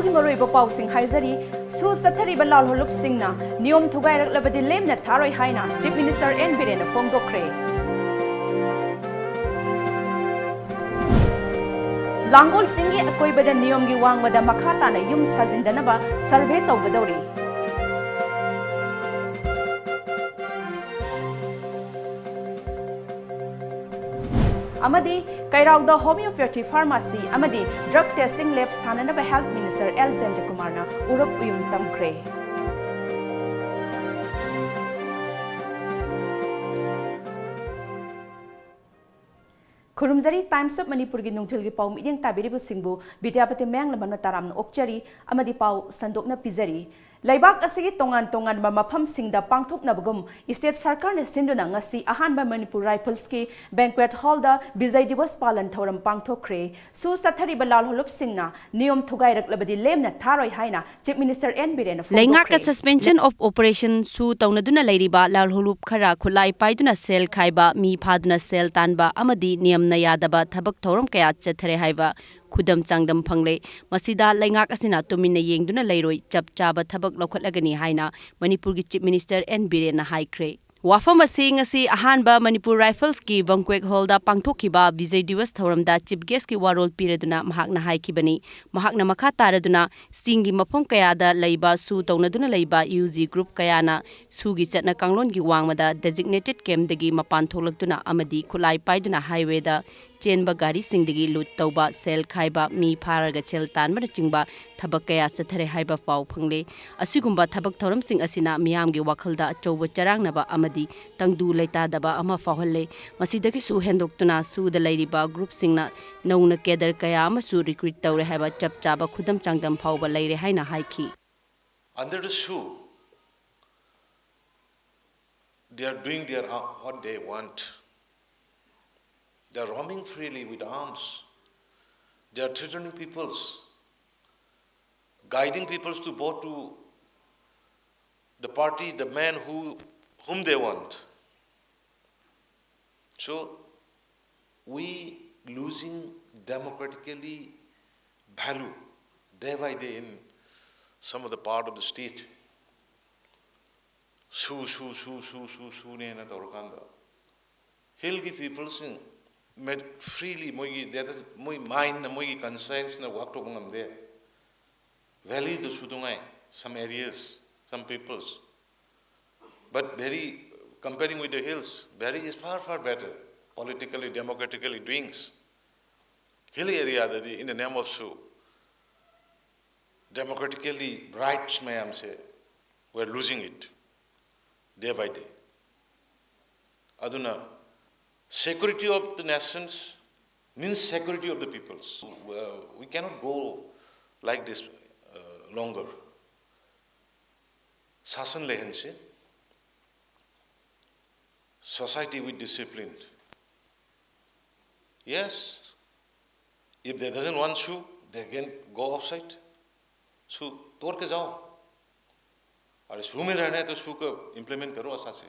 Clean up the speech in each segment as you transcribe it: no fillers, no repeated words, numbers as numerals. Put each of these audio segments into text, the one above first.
ꯂꯩꯕꯥꯛꯀꯤ ꯃꯔꯨꯑꯣꯏꯕ ꯄꯥꯎꯁꯤꯡ ꯍꯥꯏꯖꯔꯤ ꯁꯨ ꯆꯠꯊꯔꯤꯕ ꯂꯥꯜꯍꯧꯂꯨꯞꯁꯤꯡꯅ ꯅꯤꯌꯝ ꯊꯨꯒꯥꯏꯔꯛꯂꯕꯗꯤ ꯂꯦꯝꯅ ꯊꯥꯔꯣꯏ ꯍꯥꯏꯅ chief minister N.Biren ꯐꯣꯡꯗꯣꯛꯈ꯭ꯔꯦ꯫ Langol chingi akoibada niyamgi wangmada makha tana yum sajindanaba survey tougadouri. Amadi Keirao da Homoeopathy Pharmacy amadi drug testing lab sanaba Health Minister L.Jayentakumar na urep uyung tamkhare. Kurumzari Times of Manipur gi nungthil gi pau mideng tabiribu singbu Bidyapati meng laman taram okchari amadi pau sandokna pizari laibak asigi tongan mafam singda pangthokna bagum state sarkar ne sinduna ngasi ahanba Manipur Rifles ki banquet hall da Bijay Divas palan thoram pangthokre su sathari balal holup singna niyam thugairaklabadi lemna tharoi haina chief minister N.Biren Lainga ka suspension of operation su taunaduna lairiba lalhoulup khara khulai paiduna sel khaiba mi phaduna sel tanba amadi niyam na yadaba thabak thoram kaya chathare haiba khudam changdam phangle masida laingak asina tumina yengduna leiroi chap chaba thabak lokhatlagani haina Manipur gi chief minister N.Biren na haikre wafam asing asi ahanba Manipur Rifles ki banquet hall da pangthokhiba Bijay Divas thoramda chief guest ki warol pireduna mahakna haikibani mahakna makha taraduna singi mafam kaya da leiba su taunaduna leiba UG group kayana sugi chatna kanglon gi wangmada designated camp dagi mapan tholaktuna amadi khulai paiduna highway da chenba gari singdagi lut tauba sel khaiba mi pharaga sel tanma chingba thabak kaya chathare haiba pau phangle asigumba thabak thoram sing asina miyamgi wakhalda achouba charangnaba amadi tangdu leita daba ama faholle masidagi su hendoktuna su da leiriba group singna nauna kedar kaya ama su recruit tawre haiba chap chaba khudam changdam phauba leire haina haiki under the shoe they are doing their what they want. They are roaming freely with arms. They are threatening peoples, guiding peoples to vote to the party, the man whom they want. So we losing democratically value day by day in some of the part of the state. Su ne na torkanda. Hilgi people sing. Made freely, my mind, my conscience, na work to them there. Value the sudungai, some areas, some peoples. But very, comparing with the hills, Berry is far better, politically, democratically doings. Hilly area, in the name of Su, democratically, rights, may I say, we're losing it, day by day. Aduna, security of the nations means security of the peoples. We cannot go like this longer. Sasan lehense, society with discipline. Yes, if they doesn't want to, they can go outside. So, तोड़ के जाओ. और शू में रहना है तो शू को implement करो ऐसा से.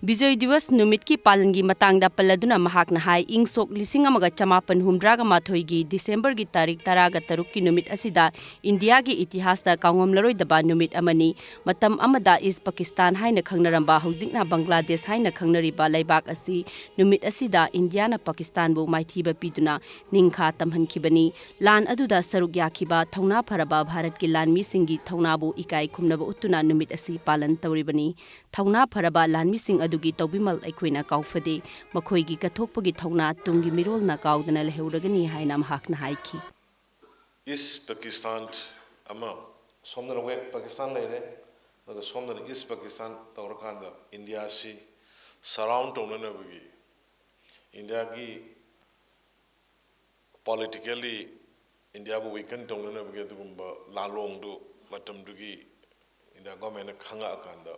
Bijay Divas numit ki palangi matangda paladuna mahakna hai ingsok lising amaga chamapan humdraga mathoi gi December gi tarik taraga taruk ki numit asida India gi itihas da kaungam laroi daba numit amani matam amada is Pakistan haina khangnaramba hojikna Bangladesh haina khangnariba laibak asi numit asida India na Pakistan bu maithiba piduna ningkha tamhankhibani lan aduda saruk yakhiba thauna pharaba Bharat ki lanmi singi thauna bu ikai khumnaba utuna numit asi palan tawribani thauna pharaba lanmi sing adugi tawbimal aikoina kaufade makhoigi kathokpagi thauna tungi mirol na kaudana leheuragani haina mahakna haiki East Pakistan ama somdana we Pakistan leire naga somdana East Pakistan tawrakanda India si surround tawna bugi India gi politically India bu weaken tawna bugi dugumba lalong du matam dugi India government khanga akanda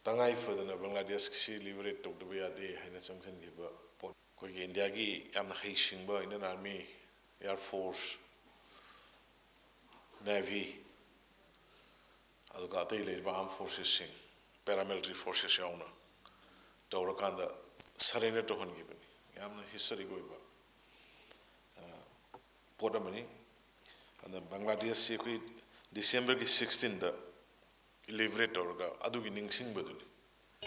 Tangai further Bangladesh si liberate to the Bayade Haina Junction give up. Koi India gi am Haishing in an army, Air Force, Navy, Adugate armed forces sing, paramilitary forces yauna. Taurakanda surrender to Hon given. Yam history go Portamani. And Bangladesh se koi December ki 16 da liberate torga adu ki ningsing baduni.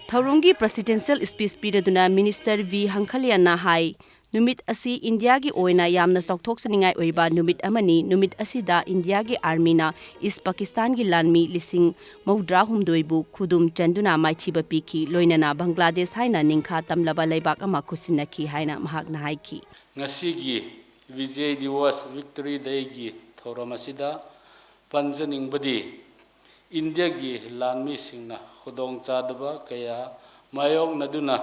Thaurongi presidential speech piraduna Minister V Hangkhaliana hai numit asi India gi oina yamna sokthok saningai oiba numit amani numit asida India gi army na East Pakistan gi lanmi lising maudra humdoi bu khudum chanduna maichiba piki loinana Bangladesh haina ningkha tamlaba leibak ama khusinaki haina mahak na haiki ngasi gi Vijay Diwas Victory Day gi thoramasida panjaning badi India gi lanmi singna khudong chadaba kaya mayong naduna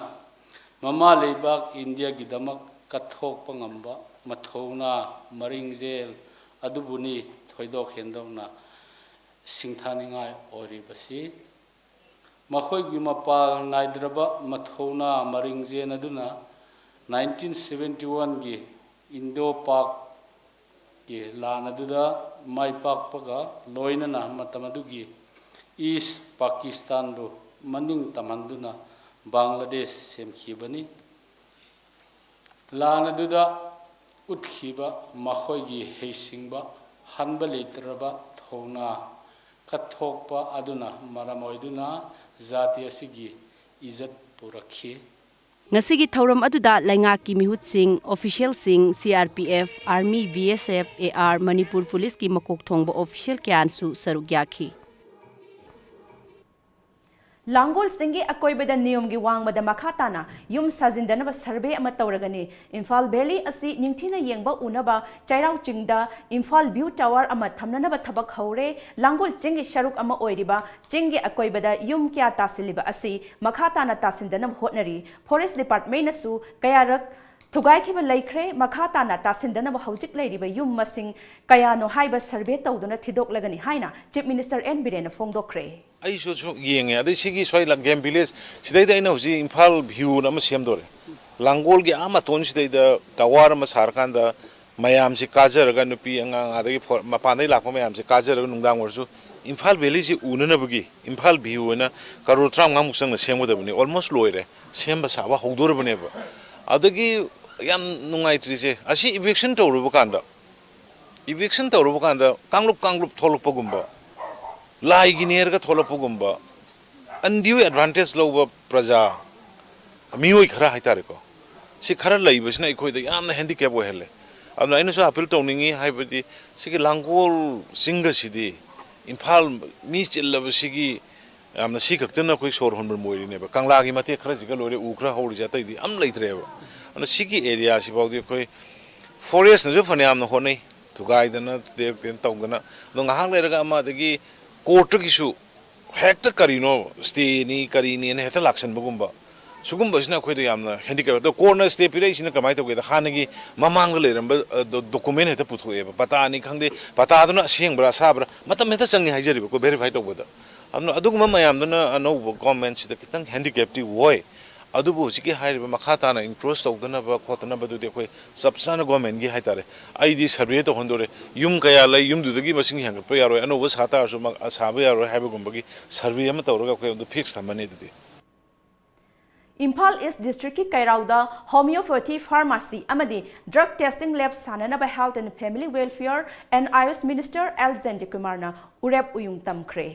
mama leibak India gi damak kathok pangamba mathona maringzel adubuni thoidok hendongna singthaningai oribasi makhoi gi mapal naidraba mathona maringzen aduna 1971 gi Indo Pak gi lanaduda mai pak paga loinana matamadugi East Pakistan bu maning tamanduna Bangladesh semkhibani lanaduda utkhiba makhoi gi heisingba hanba litraba thona kathokpa aduna maramoiduna zati asigi izat purakhi ngasigi thauram aduda lainga ki mihut sing official sing CRPF Army BSF AR Manipur Police ki makok thongba official kyan su sarugyakhi Langol singi akoibada niyamgi wangmada makha tana yum sajindanaba survey ama tawragani Imphal Valley asi ningthina yengba unaba Keirao chingda Imphal View Tower ama thamnanaba thabak haure Langol chingi sharuk ama oiriba chingi akoibada yum kya tasiliba asi makha tana tasindanaba hotnari Forest Department nasu kayarak thugaikhiba laikhre makha tana tasindanaba hojik lairiba yum masing kayano haiba survey tawduna thidok lagani haina Chief Minister N.Biren phongdokhre I so yeng ade sigi swai lang game village sidai da ina husi Imphal view na ma sem dore Langol gi ama ton sidai da tawar ma sarkan da mayam si kajar ga nupi anga adagi mapanai lakma mayam si kajar ga nungdang warsu Imphal Valley si unana bagi Imphal view na karu tram ngam musang na sem godabni almost loire sem ba sawa hogdor bane ba adagi yam nungai trise asi eviction tawru kanda kanglup tholuk pagumba lai giner ka thola pugumba undue advantage loba praja mioi khara haitare ko si khara laibasna ikoi da yamna handicap o hele amna ina so appeal tawningi haibadi sigi Langol singa sidi Imphal mi chillaba sigi amna si kaktana koi sor honbur moiri ne ba kangla gi mate khara jiga lore ukra hori jata idi am leitreba ana sigi area si bawdi koi forest na jo phane amna honai thugai dana dek ten tawgana no ngahang leraga ama dagi court kisu hekta karino stay ni karini ne heta laksan bagumba sugumba sina khoida yamna handicap to corner stay pire sina kamai to geda hanagi mamang le ramba document heta puthoe pata ani khangde pata aduna sengbra sabra matam heta changni haijari ko verify to boda amna aduguma mayam duna no government sida kitang handicap ti woi adubu siki hairiba makha tana increase tawdana ba khotana ba du de khoi subsana government gi haitare aidi survey to hondore yum kaya lai yum du gi masing hang pa yaro ano was hata so mak asabe yaro haiba gumba gi survey am tawraga khoi du fix thamane du Imphal East District ki Keirao da Homoeopathy Pharmacy amadi drug testing lab sananaba Health and Family Welfare and Ayush Minister L.Jayentakumar na urep uyung tamkhare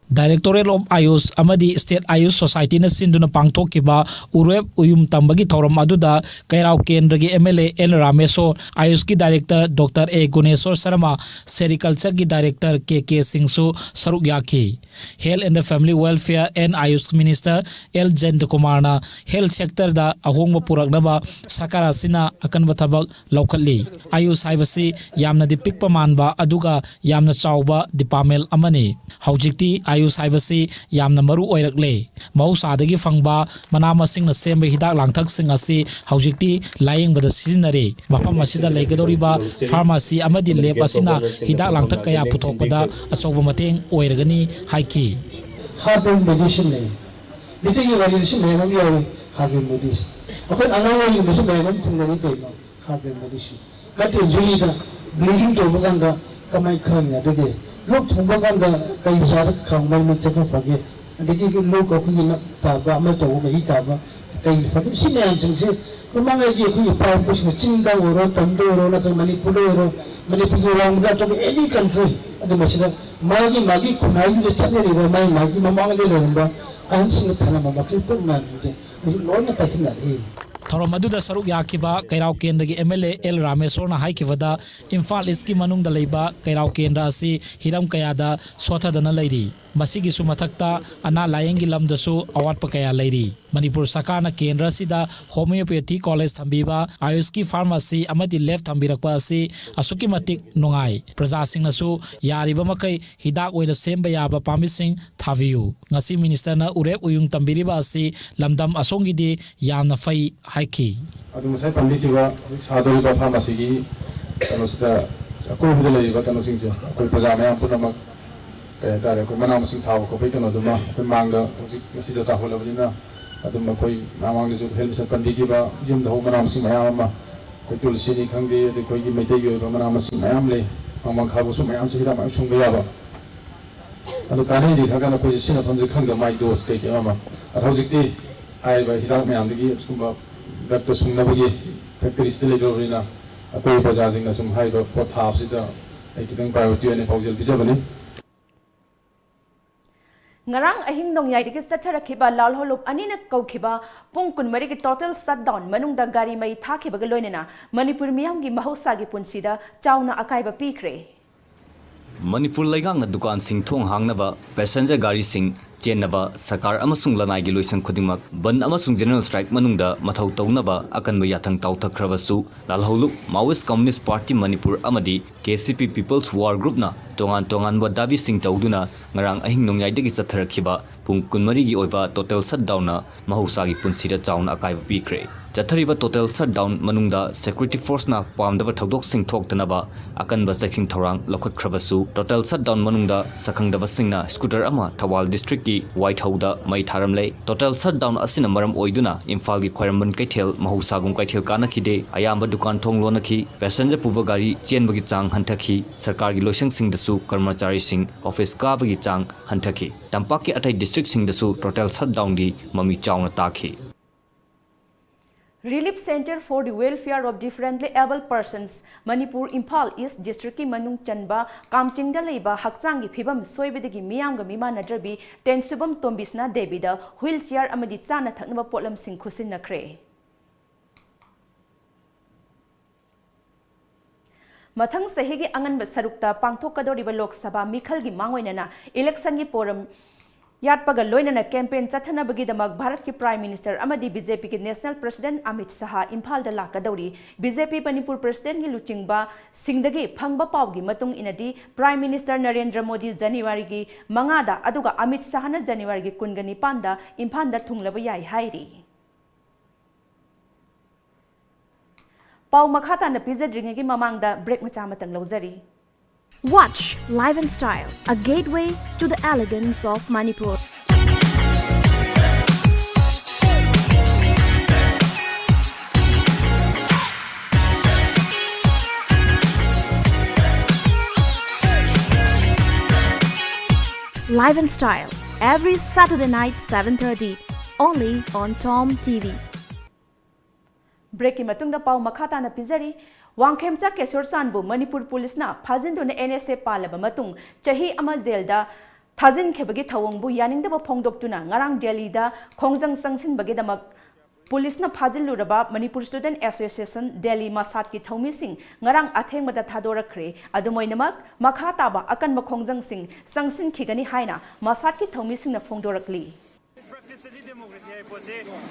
Directorate of Ayush amadi State Ayush Society na sinduna pangthokiba urep uyum tambagi thoram aduda Keirao Kendragi MLA L Rameso Ayush ki Director Dr. A Guneshwar Sharma Sericulture ki Director K Singsu saruk yakhi Health and Family Welfare and Ayush Minister L.Jayentakumar na health sector da ahongba puraknaba sakarasina akanba thabak laukhatli Ayush haibasi yamna di pikpa manba aduga yamna chawba department amani haujikti Ayush haibasi yamna maru oirakle mahusadagi fangba mana masing na semba hidak langthak sing asi haujikti layingbada sizinare mafam asida leigadoriba pharmacy amadi lab asina hidak langthak kaya puthokpada achawba mateng oiragani haiki herbal medicine ne bitigi medicine ne ngam yawi herbal medicine akhon anawai musu bayam thungani kaima herbal medicine kate juli da bleeding to buganda kamai khanya dege lok thungbaganda kai jar khangmai mitte ko page adigi lok ko khina ta ba ma to ba hi ta ba kai page sine an jingse kumanga ji khu pa ko chingda oro tando oro na Manipuri oro Manipur wangmada to any country adu masina magi kunai de chatnariba magi mamang de lomba an sing thana ma makri pun na de loina takina e थौरम अदुदा सरुक याखिबा कैराव केंद्र की MLA L रामेश्वरना हाइकिबदा Imphal east की मनुंग लैबा कैराव केंद्र असी Hiram कयादा सोथदना Larry मसीगी सुमथक्ता अना लायंगी लमदसु अवाटप कया Larry Manipur सरकारना केंद्र सिदा होमियोपैथी कॉलेज थंबीबा आयुष की फार्मेसी अमदी लैब थंबीरकपा असी असुकी मतिक नुंगाई प्रजासिंगनसु यारिबा मकै हिदाक ओइना सेंबा याबा पामिसिंग थावियु ngasi ministerna urep uyung tambiriba asi lamdam asongidi yamna fai haiki adu musai panditiba sadoriba pharmacy gi tanosda akoibada leiba tanosingje akoi praja mayam punamak kaya tare ko manam sing thaw ko peikano duma ko mangda si jata holabina adum koi namang ju help sa panditiba yum da manam sing mayam ma ko tulsi ni khangde de koi gi meite gi ba manam sing mayam le amang khabu su mayam si da ma sung ba ba adu kanai di khagana ko sina phonje khangda mai dos ke ke ma hojikti ai ba hidak mayam gi sumba gat to sungna bagi factory stile jorina akoi projajing na sum hai ba pothap sida ai kitang priority ane phojel bijabani ngarang ahing dong yai dikis tathara khiba lalhoulup anina kaukiba pung kunmari ki total shutdown manungda gari mai thakiba ga loinena manipur miyam gi mahausa gi punsida chauna akaiba pikre Manipur Laigang dukan sing thong hangnaba passenger gari sing chenaba sakar amasung lanai gi loisang khudimak ban amasung general strike manungda mathau taunaba akanba yathang tauthakhrabasu lalhoulup Maoist Communist Party Manipur amadi KCP People's War Group na tongan wadabi sing tauduna ngarang ahing nongyai degi satharakhiba pung kunmari gi oiba total shutdown na mahausa gi punsida chauna akaiba pikre Chathariba total shutdown manungda security force na pamdaba thodok sing thoktanaba akanba section thorang lokhot khrabasu total shutdown manungda sakhangdaba singna scooter ama Thawal district ki White House da mai tharamle total shutdown asina maram oiduna Imphal gi khwaramban kaithel mahausa gum kaithel kana khide ayamba dukan thong lonakhi passenger puba gari chenbagi chang hanthakhi sarkar gi loisang sing dasu karmachari sing office ka bagi chang hanthakhi tampak ki atai district sing dasu total shutdown gi mami chauna takhi Relief Center for the Welfare of Differently Able Persons Manipur Imphal East District ki manung chanba kamchingda leiba hakchang gi phibam soibedagi miyam ga mima nadrabi tensubam tombisna debida wheelchair amadi chana thaknaba potlam sing khusin nakre mathang sehigi anganba sarukta pangthokadoriba Lok Sabha mikhal gi mangoinana election gi poram यादपगा लोइनना campaign चथनबगिदमक भारत की prime minister अमदी BJP के national president Amit Shah Imphal दा लाकदौरी BJP Manipur president की लुचिंगबा सिंगदगी फंगबा पावगी मतुंग इनदी प्राइम मिनिस्टर नरेंद्र मोदी जनवरी की मंगादा अदुगा अमित शाह न जनवरी की कुनगनी पांदा इम्फाल दा थुंगलब याई हाइरी पाव मखाता न पिजद्रिंग की ममांगदा ब्रेक मचा Matang लौजरी Watch Live and Style, a gateway to the elegance of Manipur. Live and Style, every Saturday night 7:30, only on Tom TV. Break matungda paw makhata na pizari Wangkhemcha Kesor Sanbu Manipur Police na phajinduna NSA palaba matung chahi ama jail da thajin khebagi thawongbu yaningdaba phongdoktuna ngarang Delhi da khongjang sangsin bagi damak Police na phajiluraba Manipur Student Association Delhi Masat ki thomi sing ngarang athengmada thadorakre adumoinamak makha taba akan khongjang sing sangsin khigani haina Masat ki thomi sing na phongdorakli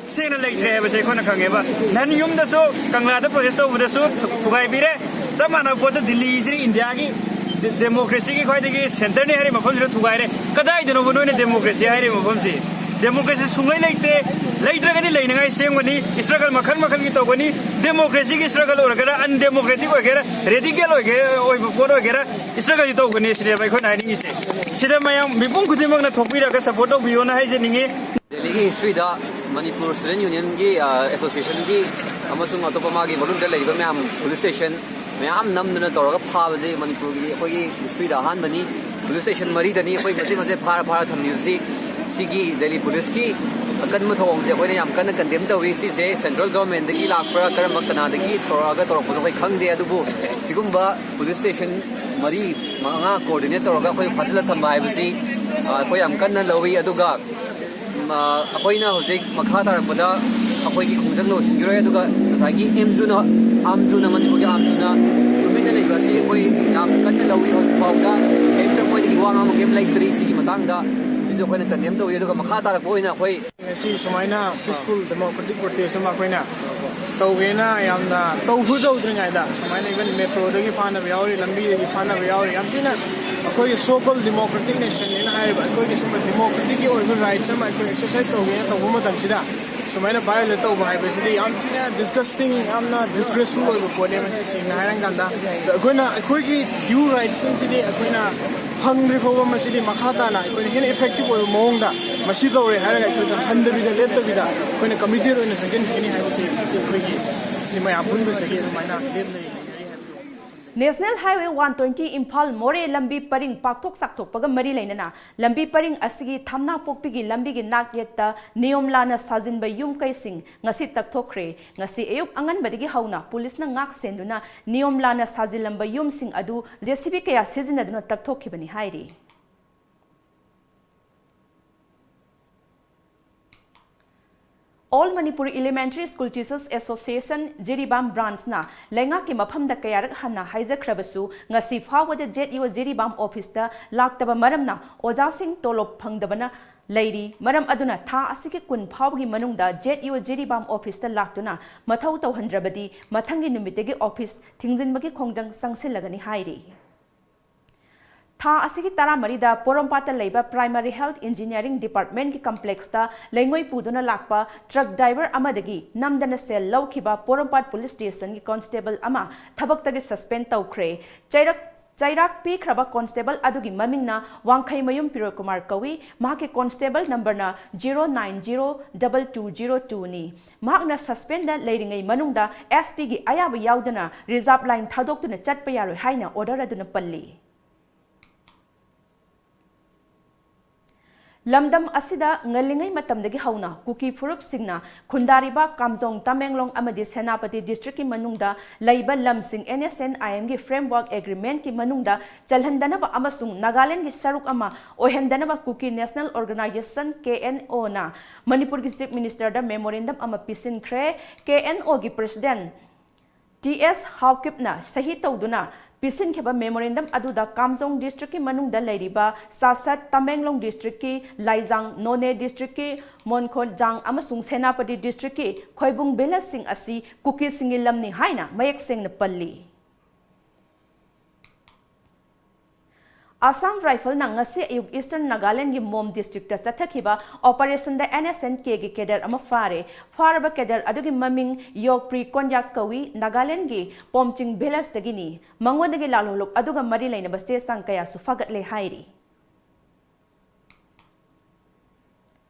Sena like have a second Kangeva. Nan yum the so Kangla protest over the soup, Thugaibire, some man of what the Delhi Indiagi, the democracy quite against centenary of Thugaire, Kadai, the Novo democracy, I am democracy Sumai like the later than the lane I say when he struggle Makan democracy struggle or undemocratic or radical or struggle when he said, I couldn't say. Sidamayam, Bipun could demon a topic support of Viona Hygienic. Delhi history da Manipur Student Union gi association gi amasung atopama gi volunteer leiba myam police station myam namduna tawraga phabaje Manipur gi khoi history da han bani police station mari dani khoi mache phara thamni si sigi Delhi police ki अकन मथोंग से कोई याम कन condemn तौरी सिसे central government दगी लाक्परा करम कनादगी तोरागा तोरपदो कोई खंगदे अदुबु सिगुम्बा police station मरी मंगा coordinate तोरागा कोई फसला थंबा हाइबसी कोई याम कन लवी अदुगा अखोइना होजिक मखा तारपदा अखोइगी खुंजंग लो सिंगिरोय अदुगा नसागी एमजुना आमजुना मनिपुरी आमजुना तुमिना लेबसी कोई याम कन लवी हॉस्पिटल एमदा मोइगी वांगा मगेम लाइट्री सिगी मतंगदा सिजो कोइना कंडेम तौरी अदुगा मखा तारपोइना कोई सी सुमाइना पीसफुल डेमोक्रेटिक प्रोटेस्ट मा कोइना तौगेना यामना तौहु जौद्रिङाइदा सुमाइना इवन मेट्रोदगी फानबा याउरि लंबीदगी फानबा याउरि यामतिना अखोई सोकल डेमोक्रेटिक नेशन इन हाइबा अखोई सुमा डेमोक्रेटिक की ओइबा राइट्स मा अखोई एक्सरसाइज तौगेना तौबा मतमसिदा सुमाइना वायलेट तौबा हाइबसिदि यामतिना डिस्गस्टिंग यामना डिसग्रेसफुल ओइबा पोले मसि सिना हाइरंगांदा अखोइना अखोइगी ड्यू राइट्स सिंसिदि अखोइना फंग्री फोबा मसिदि मखा ताना अखोइना हेन इफेक्टिव ओइबा मोंगदा मसि तौरे हाइरगा अखोइना हंदबिदा लेतबिदा अखोइना कमिटी ओइना सजन किनि हाइबसि अखोइगी सिमा यापुन बसि सुमाइना लेत National Highway 120 Imphal More lambi paring pakthok sakthok paga mari lainana lambi paring asigi thamna pokpigi lambi gi nak yekta niyom lana sajinba yum kai sing ngasi takthokre ngasi ayuk angan badigi hauna police na ngak senduna niyom lana sajilamba yum sing adu JCB kaya sijinaduna takthokibani hairi All Manipuri Elementary School Teachers Association Jiribam branch na lenga ki mafam da kayarak hanna haizakhrabasu ngasi fawada JEO Jiribam office da laktaba maramna oja sing tolop phangdabana leiri maram aduna tha asiki kun phawgi manungda JEO Jiribam office da laktuna mathau tawhandrabadi mathangi numitegi office thingjinbagi khongjang sangsilagani hairi Tha asigi tara marida Porompata Laiba Primary Health Engineering Department ki complex ta lengoi puduna lakpa truck driver amadagi namdana sel lawkhiba Porompat Police Station ki constable ama thabak tagi suspend tawkhre Chairak pi khraba constable adugi mamingna Wangkhai Mayum Pirokumar Kawi mahaki constable number na 0902202 ni mahakna suspend da leiringai manungda SP gi ayaba yaudana reserve line thadoktuna chatpa yaroi haina order aduna palli Lamdam asida ngalingai matamdagi hauna kuki furup singna khundariba kamjong tamenglong amadi senapati district ki manungda laiba lamsing NSN IM gi framework agreement ki manungda chalhandanaba amasung Nagaland gi saruk ama ohendanaba kuki national organization KNO na Manipur gi chief minister da memorandum ama pisinkhre KNO gi president TS Hawkipna sahi tawduna Pisin kheba memorandum aduda Kamjong district ki manungda lairiba Sasat Tamenglong district ki Laijang None district ki Monkhon Jang amasung Senapati district ki Khoibung Bela Singh asi kuki singilam ni haina mayak sing na palli Assam Rifle na ngasi ayuk Eastern Nagaland gi Mom district ta chathakiba operation da NSN ke gi kedar ama faraba kedar adugi maming Yokpri Konyak Kawi Nagaland gi Pomching Belas dagini mangwandagi lalhoulup aduga mari lainaba sesang kaya sufagat le hairi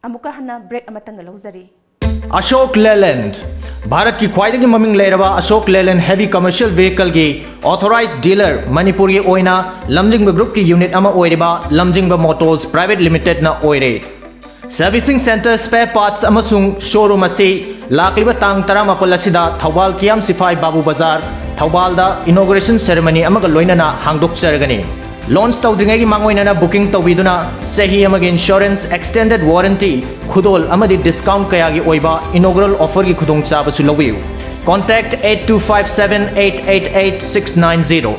amuka hana break amatang lauzari Ashok Leyland Bharat की ख्वाइदगी ममिंग लेरबा Ashok Leyland heavy commercial vehicle की authorized dealer Manipur की ओइना Lamjingba group की unit अमा ओइरिबा लमजिंगबा मोटर्स प्राइवेट लिमिटेड ना ओइरे सर्विसिंग सेंटर स्पेयर पार्ट्स अमसुंग शोरूम असी लाकलिबा तांग 13 असिदा थौबाल कियाम सिफाई बाबू बाजार थौबालदा इनॉग्रेशन सेरेमनी अमगा लोइनना हांगदोकचरगनी लॉन्च तौद्रिंगै की मांगोइनना बुकिंग तौबिदुना सही अमगे इंश्योरेंस एक्सटेंडेड वारंटी खुदोल अमदी डिस्काउंट कया की ओइबा इनॉग्रल ऑफर की खुदोंग चाबसु लौबियु कॉन्टैक्ट 8257888690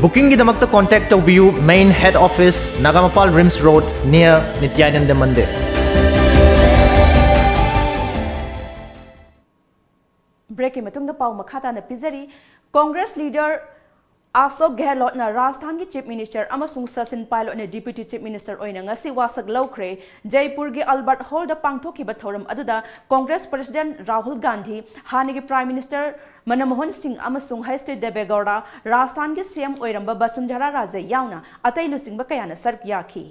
बुकिंग की दमकता कॉन्टैक्ट तौबियु main head office Nagampal RIMS road near Nityanand Mandir break की मतुंग पाव मखाता न पिजरी Congress leader Ashok Gehlot na Rajasthan ki Chief Minister amasung Sachin Pilot na Deputy Chief Minister oina ngasi wasak laukhre Jaipur gi Albert Hall da pangthokiba thoram aduda Congress President Rahul Gandhi hani gi Prime Minister Manmohan Singh amasung H.D. Deve Gowda Rajasthan ki CM oiramba Basundhara Raje yauna atai lusingba kayana sarp yakhi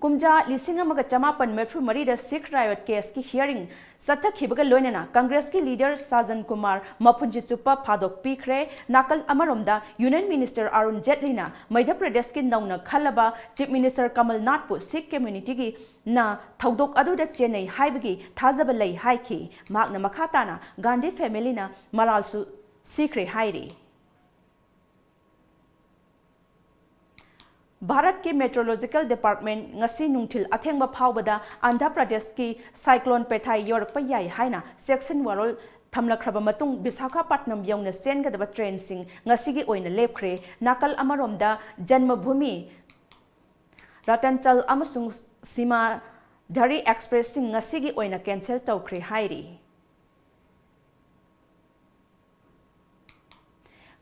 Kumja lising amaga chamapan metro marida Sikh riot case ki hearing sathakhibaga loinana Congress ki leader Sajindanaba mapunji chupa phadok pikre nakal amaromda Union Minister Arun Jaitley na Madhya Pradesh ki nauna khalaba Chief Minister Kamal Nath pu Sikh community gi na thaudok aduda chenai haibagi thazaba lai haiki makna makha tana Gandhi family na maralsu sikre hairi. Bharat के meteorological department ngasi nungthil athengba phawbada Andhra Pradesh ki cyclone Pethai yorakpa yai haina section warol thamlakraba matung Visakhapatnam yongna sengadaba train sing ngasi gi oina lepkhre nakal amaromda Janmabhumi Ratanchal amasung Sima Dhari Express sing ngasi gi oina cancel tawkhre hairi.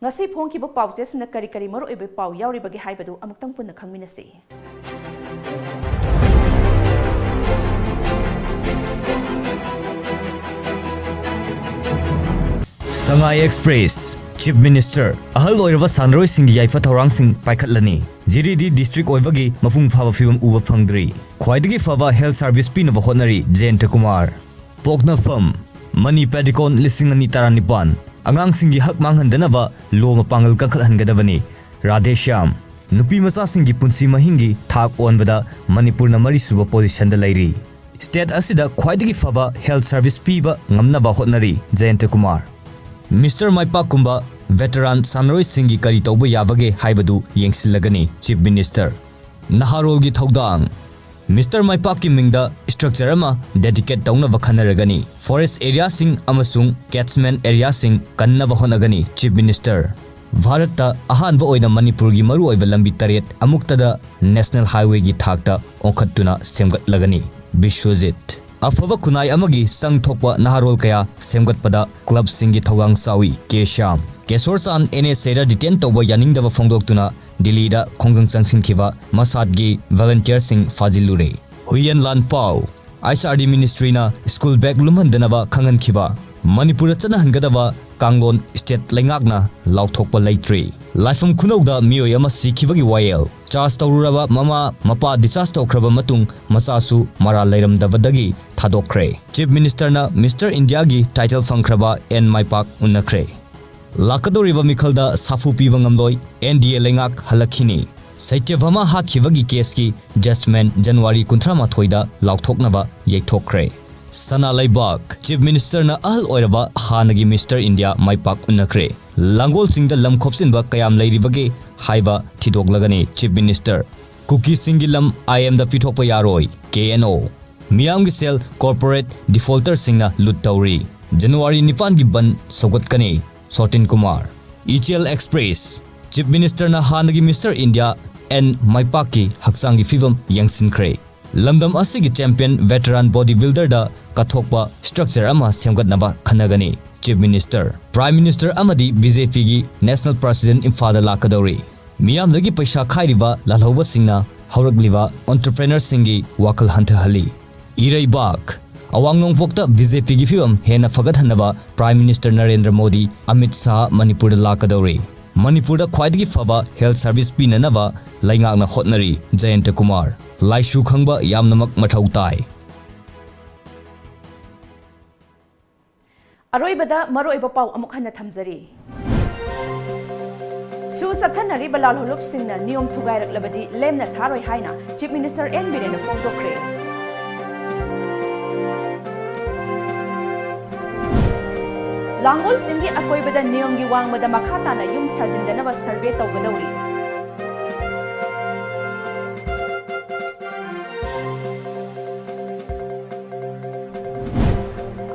ngasi phongkiba pawches na kari kari maro ibe paw yauri bagi haibadu amuktang punna khangminasi. Sangai Express Chief Minister ahal oiraba sanroi sing yaifa thorang sing paikhatlani JDD district oibagi mafung phaba phibam uba phangdri khwaidagi phaba health service pinaba hotnari L.Jayentakumar pokna firm Money Pedicon lisingani taranipan angang singi hak manghandanaba lo mapangal kakhalhangadabani Radheshyam nupi masa singi punsi mahingi thak onbada Manipur na mari suba position da lairi state asida khwaidagi phaba health service piba ngamnaba hotnari L.Jayentakumar Mr. Maipak kumba veteran sanroi singi kari tawba yabage haibadu yengsilagani Chief Minister Naharol gi thaudang Mr. Maipak ki mingda structure ama dedicate tawna vakhanaragani forest area sing amasung catchment area sing kanna bahonagani Chief Minister Bharata ahanba oina Manipur gi maru oiba lambi taret amuktada national highway gi thakta onkhattuna semgat lagani Bishwajit afaba kunai amagi sang thokpa naharol kaya semgat pada club singi thogang sawi Kesham Kesor san NSA da detain tawba yaning daba phongdoktuna Delhi da khonggang changsin khiba masat gi volunteer sing fazilure Huyen Lan Pau ISRD ministry na school bag lumhan danaba khangan khiba Manipur chana hangadaba Kanglon state lengakna lauthokpa leitri Lifam khunauda miyoi ama sikhibagi wayel charge tawruraba mama mapa discharge tawkhraba matung machasu mara leiramdabadagi thadokkhre Chief Minister na Mr. India gi title fangkhraba N Maipak unnakre Lakadoriba mikhalda safu piba ngamloi NDA lengak halakhini Saityabhama hakhibagi case ki judgment January 13 da lauthoknaba yaithokkhre Sana Laibak Chief Minister na ahal oiraba hanagi Mr. India Maipak unnakre Langol singda lamkhopsinba kayam leiribage haiba thidoklagani Chief Minister Kuki singilam IM da pithokpa yaroi KNO Miyamgi sel corporate defaulter singna lut tawri January 9 gi ban sogatkani Sotin Kumar ECL Express Chief Minister na hanagi Mr. India N Maipaki haksangi fibam yangsinkre Lamdam asigi champion veteran bodybuilder da kathokpa structure ama semgatnaba khanagani Chief Minister Prime Minister amadi BJP gi National President Imphal lakadori miyamdagi paisa khairiba lalhoba singna hauragliba entrepreneur singi wakal hantahali Iraibak Awang Nongpokta BJP gi fibam hena fagat hanaba Prime Minister Narendra Modi Amit Shah Manipur lakadori Manipur da khwaidagi faba health service pinanaba laingakna hotnari L.Jayentakumar Laishu khangba yamnamak mathau tai Aroibada maroiba paw amuk hanna thamjari Su chatnariba lalhoulup singna niyam thugairaklabadi lemna tharoi haina Chief Minister N.Biren phongdokhre Langol singi akoibada niyamgi wangmada makha tana yung sajindanaba survey tougadouri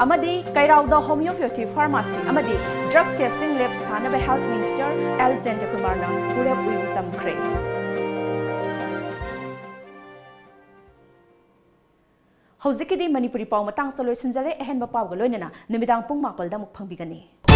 amadi Keirao da Homoeopathy Pharmacy amadi drug testing lab sanaba health minister L.Jayentakumar na urep uyung tamkhare Hojikidi Manipuri paw matang solo sinjare ehenba paw ga loinana numidang pung mapal da muk phangbigani